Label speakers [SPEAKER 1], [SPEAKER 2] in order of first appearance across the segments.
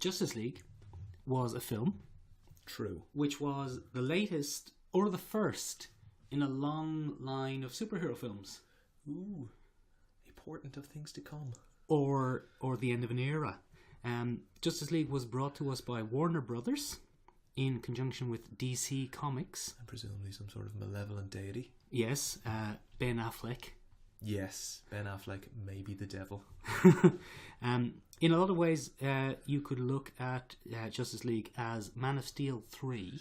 [SPEAKER 1] Justice League was a film.
[SPEAKER 2] True.
[SPEAKER 1] Which was the latest, or the first, in a long line of superhero films.
[SPEAKER 2] Ooh, a portent of things to come.
[SPEAKER 1] Or the end of an era. Justice League was brought to us by Warner Brothers in conjunction with DC Comics.
[SPEAKER 2] And presumably some sort of malevolent deity.
[SPEAKER 1] Yes, Ben Affleck.
[SPEAKER 2] Yes, Ben Affleck may be the devil.
[SPEAKER 1] In a lot of ways, you could look at Justice League as Man of Steel 3.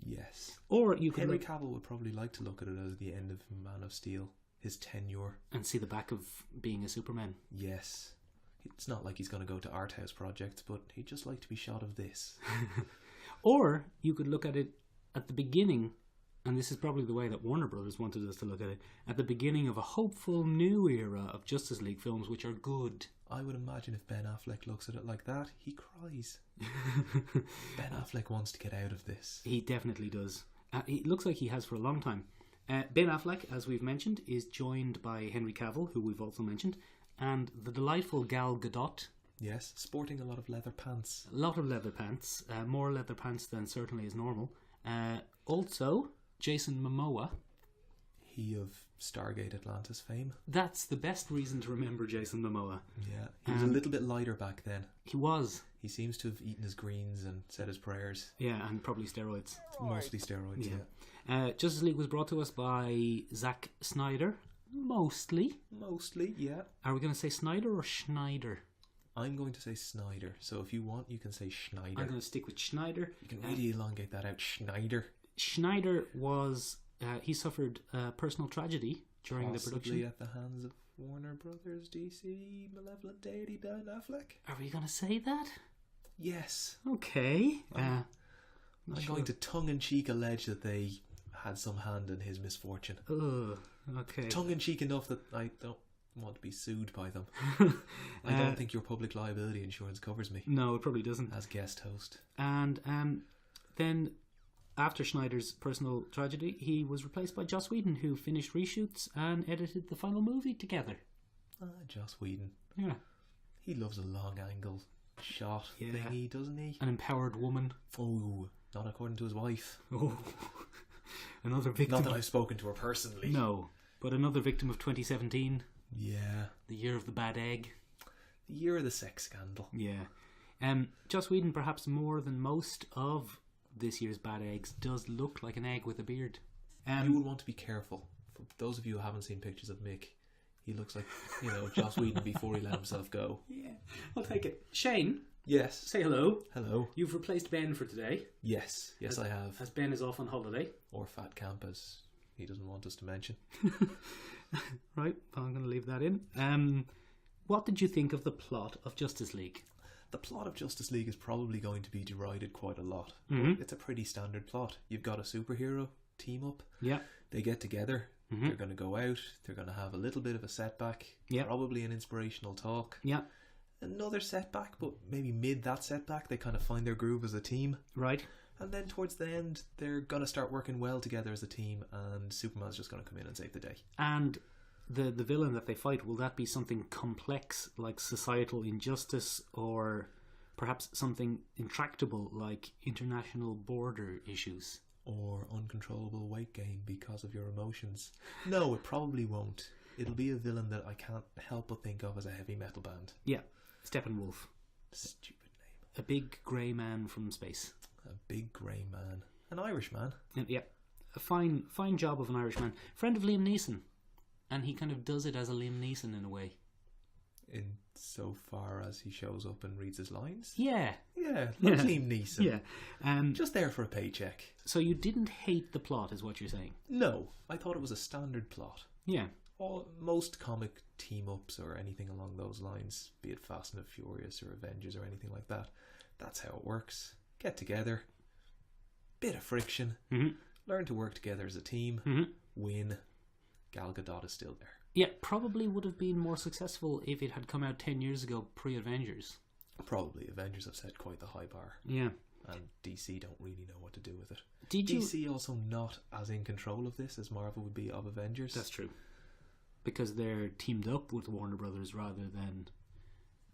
[SPEAKER 2] Yes.
[SPEAKER 1] Or you could
[SPEAKER 2] Henry Cavill would probably like to look at it as the end of Man of Steel, his tenure.
[SPEAKER 1] And see the back of being a Superman.
[SPEAKER 2] Yes. It's not like he's going to go to art house projects, but he'd just like to be shot of this.
[SPEAKER 1] Or you could look at it at the beginning, and this is probably the way that Warner Brothers wanted us to look at it, at the beginning of a hopeful new era of Justice League films which are good.
[SPEAKER 2] I would imagine if Ben Affleck looks at it like that, he cries. Ben Affleck wants to get out of this.
[SPEAKER 1] He definitely does. It looks like he has for a long time. Ben Affleck, as we've mentioned, is joined by Henry Cavill, who we've also mentioned, and the delightful Gal Gadot.
[SPEAKER 2] Yes, sporting a lot of leather pants.
[SPEAKER 1] A lot of leather pants. More leather pants than certainly is normal. Also, Jason Momoa.
[SPEAKER 2] He of Stargate Atlantis fame.
[SPEAKER 1] That's the best reason to remember Jason Momoa.
[SPEAKER 2] Yeah, he was a little bit lighter back then.
[SPEAKER 1] He was.
[SPEAKER 2] He seems to have eaten his greens and said his prayers.
[SPEAKER 1] Yeah, and probably steroids.
[SPEAKER 2] Mostly steroids, yeah.
[SPEAKER 1] Justice League was brought to us by Zack Snyder. Mostly,
[SPEAKER 2] yeah.
[SPEAKER 1] Are we going to say Snyder or Schneider?
[SPEAKER 2] I'm going to say Snyder. So if you want, you can say Schneider.
[SPEAKER 1] I'm going to stick with Schneider.
[SPEAKER 2] You can really elongate that out. Schneider.
[SPEAKER 1] Schneider was... he suffered personal tragedy during the production.
[SPEAKER 2] Possibly at the hands of Warner Brothers, DC, malevolent deity Ben Affleck.
[SPEAKER 1] Are we going to say that?
[SPEAKER 2] Yes.
[SPEAKER 1] Okay.
[SPEAKER 2] I'm going to tongue-in-cheek allege that they had some hand in his misfortune.
[SPEAKER 1] Okay.
[SPEAKER 2] Tongue-in-cheek enough that I don't want to be sued by them. I don't think your public liability insurance covers me.
[SPEAKER 1] No, it probably doesn't.
[SPEAKER 2] As guest host.
[SPEAKER 1] And then, after Schneider's personal tragedy, he was replaced by Joss Whedon, who finished reshoots and edited the final movie together.
[SPEAKER 2] Joss Whedon.
[SPEAKER 1] Yeah.
[SPEAKER 2] He loves a long angle shot thingy, doesn't he?
[SPEAKER 1] An empowered woman.
[SPEAKER 2] Oh, not according to his wife.
[SPEAKER 1] Oh. Another victim.
[SPEAKER 2] Not that I've spoken to her personally.
[SPEAKER 1] No, but another victim of 2017.
[SPEAKER 2] Yeah.
[SPEAKER 1] The year of the bad egg.
[SPEAKER 2] The year of the sex scandal.
[SPEAKER 1] Yeah. Joss Whedon, perhaps more than most of this year's bad eggs, does look like an egg with a beard.
[SPEAKER 2] You would want to be careful. For those of you who haven't seen pictures of Mick, he looks like, Joss Whedon before he let himself go.
[SPEAKER 1] Yeah, I'll take it. Shane?
[SPEAKER 2] Yes.
[SPEAKER 1] Say hello.
[SPEAKER 2] Hello.
[SPEAKER 1] You've replaced Ben for today.
[SPEAKER 2] Yes, I have.
[SPEAKER 1] As Ben is off on holiday.
[SPEAKER 2] Or fat camp, as he doesn't want us to mention.
[SPEAKER 1] Right, I'm going to leave that in. What did you think of the plot of Justice League?
[SPEAKER 2] The plot of Justice League is probably going to be derided quite a lot.
[SPEAKER 1] Mm-hmm.
[SPEAKER 2] It's a pretty standard plot. You've got a superhero team up.
[SPEAKER 1] Yeah.
[SPEAKER 2] They get together.
[SPEAKER 1] Mm-hmm.
[SPEAKER 2] They're going to go out. They're going to have a little bit of a setback.
[SPEAKER 1] Yeah.
[SPEAKER 2] Probably an inspirational talk.
[SPEAKER 1] Yeah.
[SPEAKER 2] Another setback, but maybe mid that setback, they kind of find their groove as a team.
[SPEAKER 1] Right.
[SPEAKER 2] And then towards the end, they're going to start working well together as a team, and Superman's just going to come in and save the day.
[SPEAKER 1] And the villain that they fight, will that be something complex like societal injustice, or perhaps something intractable like international border issues?
[SPEAKER 2] Or uncontrollable weight gain because of your emotions? No, it probably won't. It'll be a villain that I can't help but think of as a heavy metal band.
[SPEAKER 1] Yeah, Steppenwolf.
[SPEAKER 2] Stupid name.
[SPEAKER 1] A big grey man from space.
[SPEAKER 2] A big grey man. An Irish man.
[SPEAKER 1] Yeah, a fine job of an Irish man. Friend of Liam Neeson. And he kind of does it as a Liam Neeson in a way.
[SPEAKER 2] In so far as he shows up and reads his lines?
[SPEAKER 1] Yeah.
[SPEAKER 2] Yeah, like Liam Neeson.
[SPEAKER 1] Yeah.
[SPEAKER 2] Just there for a paycheck.
[SPEAKER 1] So you didn't hate the plot, is what you're saying?
[SPEAKER 2] No, I thought it was a standard plot.
[SPEAKER 1] Yeah.
[SPEAKER 2] Most comic team-ups or anything along those lines, be it Fast and the Furious or Avengers or anything like that, that's how it works. Get together, bit of friction, learn to work together as a team, win. Gal Gadot is still there.
[SPEAKER 1] Yeah, probably would have been more successful if it had come out 10 years ago, pre-Avengers.
[SPEAKER 2] Probably. Avengers have set quite the high bar.
[SPEAKER 1] Yeah.
[SPEAKER 2] And DC don't really know what to do with it.
[SPEAKER 1] DC
[SPEAKER 2] also not as in control of this as Marvel would be of Avengers.
[SPEAKER 1] That's true. Because they're teamed up with Warner Brothers rather than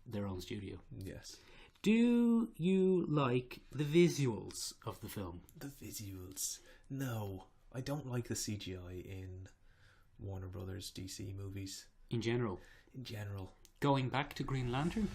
[SPEAKER 1] their own studio.
[SPEAKER 2] Yes.
[SPEAKER 1] Do you like the visuals of the film?
[SPEAKER 2] The visuals. No, I don't like the CGI in Warner Brothers DC movies.
[SPEAKER 1] In general?
[SPEAKER 2] In general.
[SPEAKER 1] Going back to Green Lantern?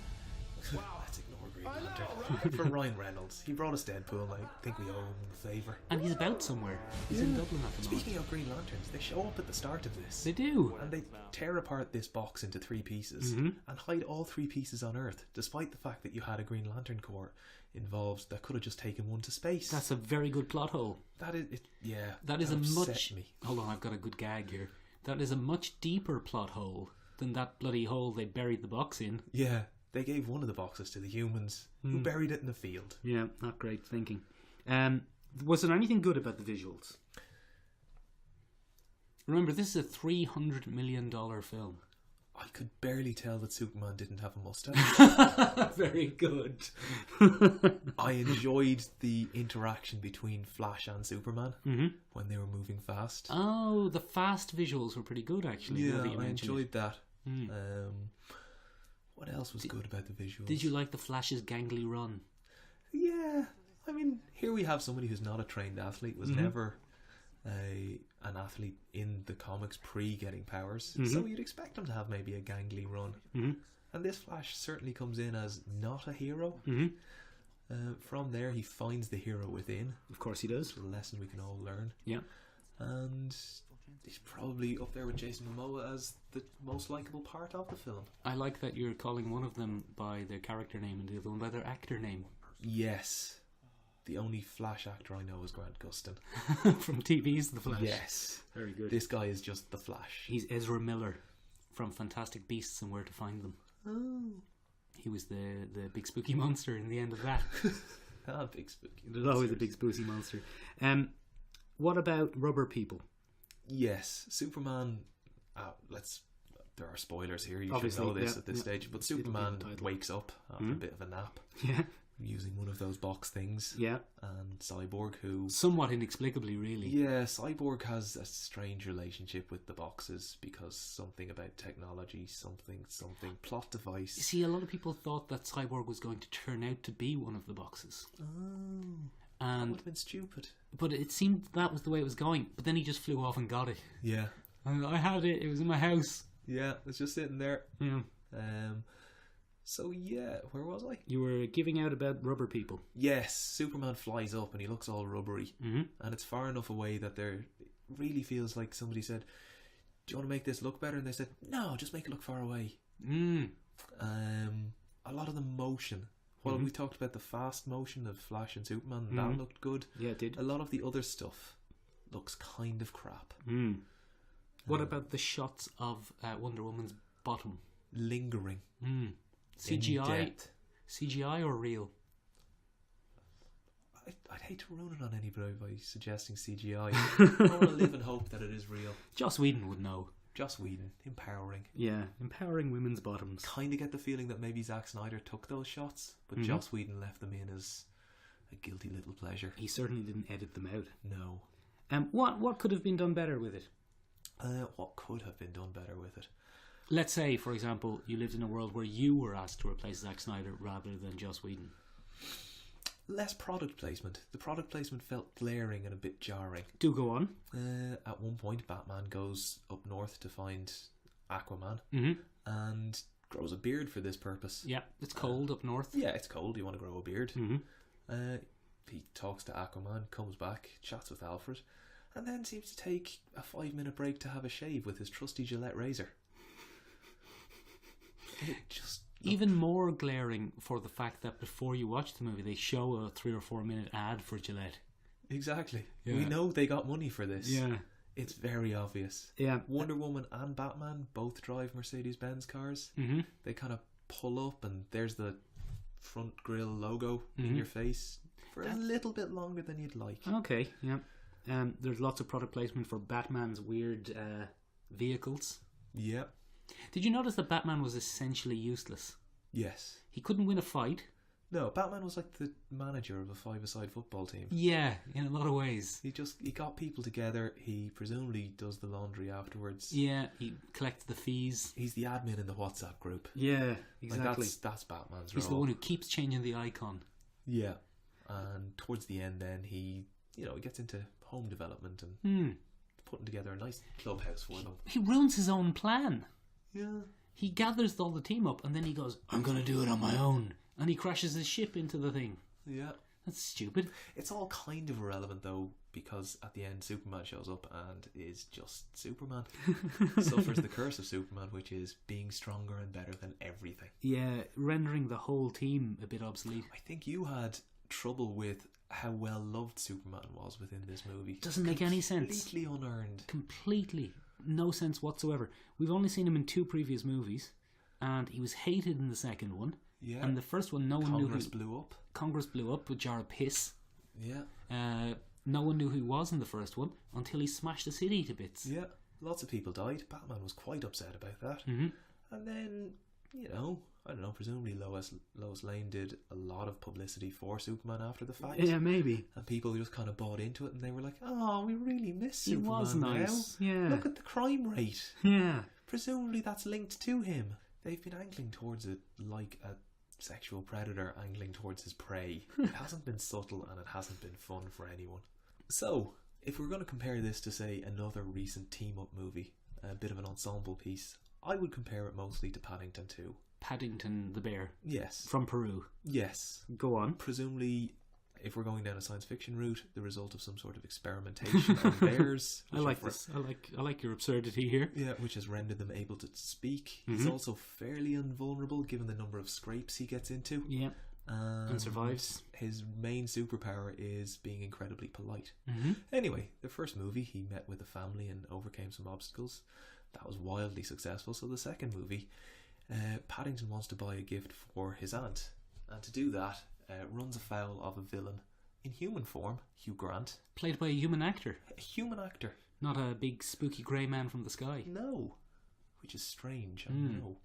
[SPEAKER 2] Wow, let's ignore Green Lantern. For Ryan Reynolds. He brought us Deadpool, and I think we owe him a favour.
[SPEAKER 1] And he's about somewhere. He's in Dublin at the moment.
[SPEAKER 2] Speaking of Green Lanterns, they show up at the start of this.
[SPEAKER 1] They do.
[SPEAKER 2] And they tear apart this box into 3 pieces and hide all 3 pieces on Earth, despite the fact that you had a Green Lantern Corps involved that could have just taken one to space.
[SPEAKER 1] That's a very good plot hole.
[SPEAKER 2] That is, yeah.
[SPEAKER 1] That is a much...
[SPEAKER 2] me.
[SPEAKER 1] Hold on, I've got a good gag here. That is a much deeper plot hole than that bloody hole they buried the box in.
[SPEAKER 2] Yeah, they gave one of the boxes to the humans who buried it in the field.
[SPEAKER 1] Yeah, not great thinking. Was there anything good about the visuals? Remember, this is a $300 million film.
[SPEAKER 2] I could barely tell that Superman didn't have a mustache.
[SPEAKER 1] Very good.
[SPEAKER 2] I enjoyed the interaction between Flash and Superman when they were moving fast.
[SPEAKER 1] Oh, the fast visuals were pretty good, actually.
[SPEAKER 2] Yeah, I enjoyed that.
[SPEAKER 1] Mm.
[SPEAKER 2] What else was good about the visuals?
[SPEAKER 1] Did you like the Flash's gangly run?
[SPEAKER 2] Yeah, I mean, here we have somebody who's not a trained athlete, was never an athlete in the comics pre-getting powers, so you'd expect him to have maybe a gangly run. And this Flash certainly comes in as not a hero. From there, he finds the hero within.
[SPEAKER 1] Of course he does.
[SPEAKER 2] It's a lesson we can all learn.
[SPEAKER 1] Yeah.
[SPEAKER 2] And he's probably up there with Jason Momoa as the most likeable part of the film.
[SPEAKER 1] I like that you're calling one of them by their character name and the other one by their actor name.
[SPEAKER 2] Yes. The only Flash actor I know is Grant Gustin.
[SPEAKER 1] From TV's The Flash.
[SPEAKER 2] Yes.
[SPEAKER 1] Very good.
[SPEAKER 2] This guy is just the Flash.
[SPEAKER 1] He's Ezra Miller from Fantastic Beasts and Where to Find Them.
[SPEAKER 2] Oh.
[SPEAKER 1] He was the big spooky monster in the end of that.
[SPEAKER 2] Big spooky.
[SPEAKER 1] There's always a big spooky monster. What about rubber people?
[SPEAKER 2] Yes. Superman... there are spoilers here. You
[SPEAKER 1] Obviously,
[SPEAKER 2] should know this at this stage. But Superman wakes up after a bit of a nap.
[SPEAKER 1] Yeah.
[SPEAKER 2] Using one of those box things.
[SPEAKER 1] Yeah.
[SPEAKER 2] And Cyborg, who...
[SPEAKER 1] Somewhat inexplicably, really.
[SPEAKER 2] Yeah, Cyborg has a strange relationship with the boxes because something about technology, something, plot device.
[SPEAKER 1] You see, a lot of people thought that Cyborg was going to turn out to be one of the boxes.
[SPEAKER 2] Oh.
[SPEAKER 1] And
[SPEAKER 2] that would have been stupid.
[SPEAKER 1] But it seemed that was the way it was going. But then he just flew off and got it.
[SPEAKER 2] Yeah.
[SPEAKER 1] And I had it. It was in my house.
[SPEAKER 2] Yeah, it's just sitting there.
[SPEAKER 1] Yeah.
[SPEAKER 2] So yeah, where was I?
[SPEAKER 1] You were giving out about rubber people.
[SPEAKER 2] Yes, Superman flies up and he looks all rubbery, and it's far enough away that it really feels like somebody said, "Do you want to make this look better?" And they said, "No, just make it look far away." A lot of the motion. Well, we talked about the fast motion of Flash and Superman. That looked good.
[SPEAKER 1] Yeah, it did.
[SPEAKER 2] A lot of the other stuff looks kind of crap.
[SPEAKER 1] What about the shots of Wonder Woman's bottom?
[SPEAKER 2] Lingering.
[SPEAKER 1] CGI or real?
[SPEAKER 2] I'd hate to ruin it on anybody by suggesting CGI. I want to live and hope that it is real.
[SPEAKER 1] Joss Whedon would know.
[SPEAKER 2] Joss Whedon, empowering.
[SPEAKER 1] Yeah, empowering women's bottoms.
[SPEAKER 2] Kind of get the feeling that maybe Zack Snyder took those shots, but Joss Whedon left them in as a guilty little pleasure.
[SPEAKER 1] He certainly didn't edit them out.
[SPEAKER 2] No.
[SPEAKER 1] What could have been done better with it?
[SPEAKER 2] What could have been done better with it?
[SPEAKER 1] Let's say, for example, you lived in a world where you were asked to replace Zack Snyder rather than Joss Whedon.
[SPEAKER 2] Less product placement. The product placement felt glaring and a bit jarring.
[SPEAKER 1] Do go on.
[SPEAKER 2] At one point, Batman goes up north to find Aquaman and grows a beard for this purpose.
[SPEAKER 1] Yeah, it's cold up north.
[SPEAKER 2] Yeah, it's cold. You want to grow a beard. He talks to Aquaman, comes back, chats with Alfred, and then seems to take a 5-minute break to have a shave with his trusty Gillette razor.
[SPEAKER 1] Even more glaring for the fact that before you watch the movie they show a 3 or 4 minute ad for Gillette.
[SPEAKER 2] Exactly.
[SPEAKER 1] Yeah.
[SPEAKER 2] We know they got money for this.
[SPEAKER 1] Yeah.
[SPEAKER 2] It's very obvious.
[SPEAKER 1] Yeah.
[SPEAKER 2] Wonder Woman and Batman both drive Mercedes-Benz cars. They kind of pull up and there's the front grille logo in your face for a little bit longer than you'd like.
[SPEAKER 1] Okay, yeah. There's lots of product placement for Batman's weird vehicles.
[SPEAKER 2] Yep.
[SPEAKER 1] Did you notice that Batman was essentially useless?
[SPEAKER 2] Yes.
[SPEAKER 1] He couldn't win a fight.
[SPEAKER 2] No, Batman was like the manager of a five-a-side football team.
[SPEAKER 1] Yeah, in a lot of ways.
[SPEAKER 2] He got people together. He presumably does the laundry afterwards.
[SPEAKER 1] Yeah, he collects the fees.
[SPEAKER 2] He's the admin in the WhatsApp group.
[SPEAKER 1] Yeah, exactly.
[SPEAKER 2] Like that's Batman's
[SPEAKER 1] He's
[SPEAKER 2] role.
[SPEAKER 1] the one who keeps changing the icon.
[SPEAKER 2] Yeah, and towards the end, then he gets into home development and putting together a nice clubhouse for them.
[SPEAKER 1] He ruins his own plan.
[SPEAKER 2] Yeah.
[SPEAKER 1] He gathers all the team up and then he goes, I'm going to do it on my own. And he crashes his ship into the thing.
[SPEAKER 2] Yeah.
[SPEAKER 1] That's stupid.
[SPEAKER 2] It's all kind of irrelevant though, because at the end Superman shows up and is just Superman. Suffers the curse of Superman, which is being stronger and better than everything.
[SPEAKER 1] Yeah, rendering the whole team a bit obsolete.
[SPEAKER 2] I think you had trouble with how well loved Superman was within this movie.
[SPEAKER 1] Doesn't make any sense.
[SPEAKER 2] Completely unearned.
[SPEAKER 1] Completely. No sense whatsoever. We've only seen him in 2 previous movies, and he was hated in the second one.
[SPEAKER 2] Yeah.
[SPEAKER 1] And the first one, no one knew
[SPEAKER 2] Congress blew up.
[SPEAKER 1] Congress blew up with jar of piss.
[SPEAKER 2] Yeah.
[SPEAKER 1] No one knew who he was in the first one until he smashed the city to bits.
[SPEAKER 2] Yeah. Lots of people died. Batman was quite upset about that.
[SPEAKER 1] Mm-hmm.
[SPEAKER 2] And then, I don't know, presumably Lois Lane did a lot of publicity for Superman after the fact.
[SPEAKER 1] Yeah, maybe.
[SPEAKER 2] And people just kind of bought into it and they were like, oh, we really miss Superman.
[SPEAKER 1] He was nice.
[SPEAKER 2] Now.
[SPEAKER 1] Yeah.
[SPEAKER 2] Look at the crime rate.
[SPEAKER 1] Yeah.
[SPEAKER 2] Presumably that's linked to him. They've been angling towards it like a sexual predator angling towards his prey. It hasn't been subtle and it hasn't been fun for anyone. So, if we're going to compare this to, say, another recent team-up movie, a bit of an ensemble piece, I would compare it mostly to Paddington 2.
[SPEAKER 1] Paddington the bear.
[SPEAKER 2] Yes.
[SPEAKER 1] From Peru.
[SPEAKER 2] Yes.
[SPEAKER 1] Go on.
[SPEAKER 2] Presumably, if we're going down a science fiction route, the result of some sort of experimentation on bears.
[SPEAKER 1] I like this. I like your absurdity here.
[SPEAKER 2] Yeah, which has rendered them able to speak.
[SPEAKER 1] Mm-hmm.
[SPEAKER 2] He's also fairly invulnerable given the number of scrapes he gets into.
[SPEAKER 1] Yeah. And survives.
[SPEAKER 2] His main superpower is being incredibly polite.
[SPEAKER 1] Mm-hmm.
[SPEAKER 2] Anyway, the first movie, he met with a family and overcame some obstacles. That was wildly successful. So the second movie, Paddington wants to buy a gift for his aunt. And to do that, runs afoul of a villain in human form, Hugh Grant.
[SPEAKER 1] Played by a human actor.
[SPEAKER 2] A human actor.
[SPEAKER 1] Not a big spooky grey man from the sky.
[SPEAKER 2] No. Which is strange, I know.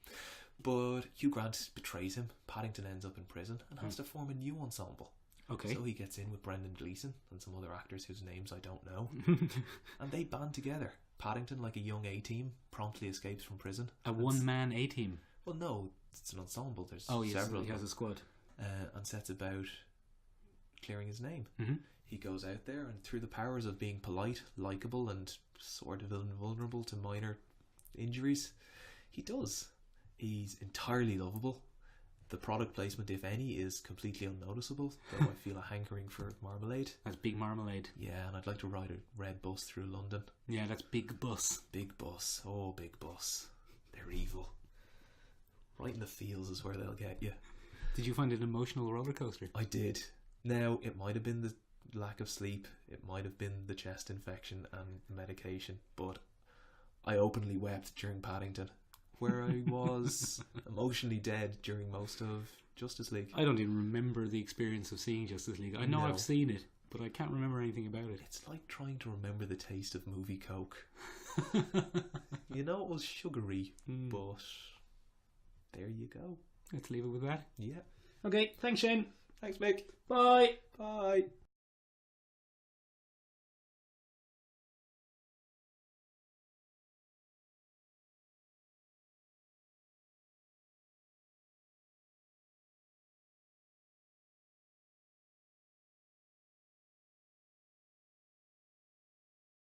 [SPEAKER 2] But Hugh Grant betrays him. Paddington ends up in prison and has to form a new ensemble.
[SPEAKER 1] Okay.
[SPEAKER 2] So he gets in with Brendan Gleeson and some other actors whose names I don't know. And they band together. Paddington, like a young A-team, promptly escapes from prison.
[SPEAKER 1] A one-man A-team?
[SPEAKER 2] Well, no, it's an ensemble. There's
[SPEAKER 1] yes,
[SPEAKER 2] several.
[SPEAKER 1] He has a squad.
[SPEAKER 2] And sets about clearing his name.
[SPEAKER 1] Mm-hmm.
[SPEAKER 2] He goes out there and through the powers of being polite, likeable and sort of invulnerable to minor injuries, he does. He's entirely lovable. The product placement, if any, is completely unnoticeable, though I feel a hankering for marmalade.
[SPEAKER 1] That's big marmalade.
[SPEAKER 2] Yeah, and I'd like to ride a red bus through London.
[SPEAKER 1] Yeah, that's big bus.
[SPEAKER 2] Big bus. Oh, big bus. They're evil. Right in the feels is where they'll get you.
[SPEAKER 1] Did you find it an emotional roller coaster?
[SPEAKER 2] I did. Now, it might have been the lack of sleep, it might have been the chest infection and medication, but I openly wept during Paddington, where I was emotionally dead during most of Justice League.
[SPEAKER 1] I don't even remember the experience of seeing Justice League. I know I've seen it, but I can't remember anything about it.
[SPEAKER 2] It's like trying to remember the taste of movie Coke. You know, it was sugary, but there you go.
[SPEAKER 1] Let's leave it with that.
[SPEAKER 2] Yeah.
[SPEAKER 1] Okay, thanks Shane.
[SPEAKER 2] Thanks, Mick.
[SPEAKER 1] Bye.
[SPEAKER 2] Bye.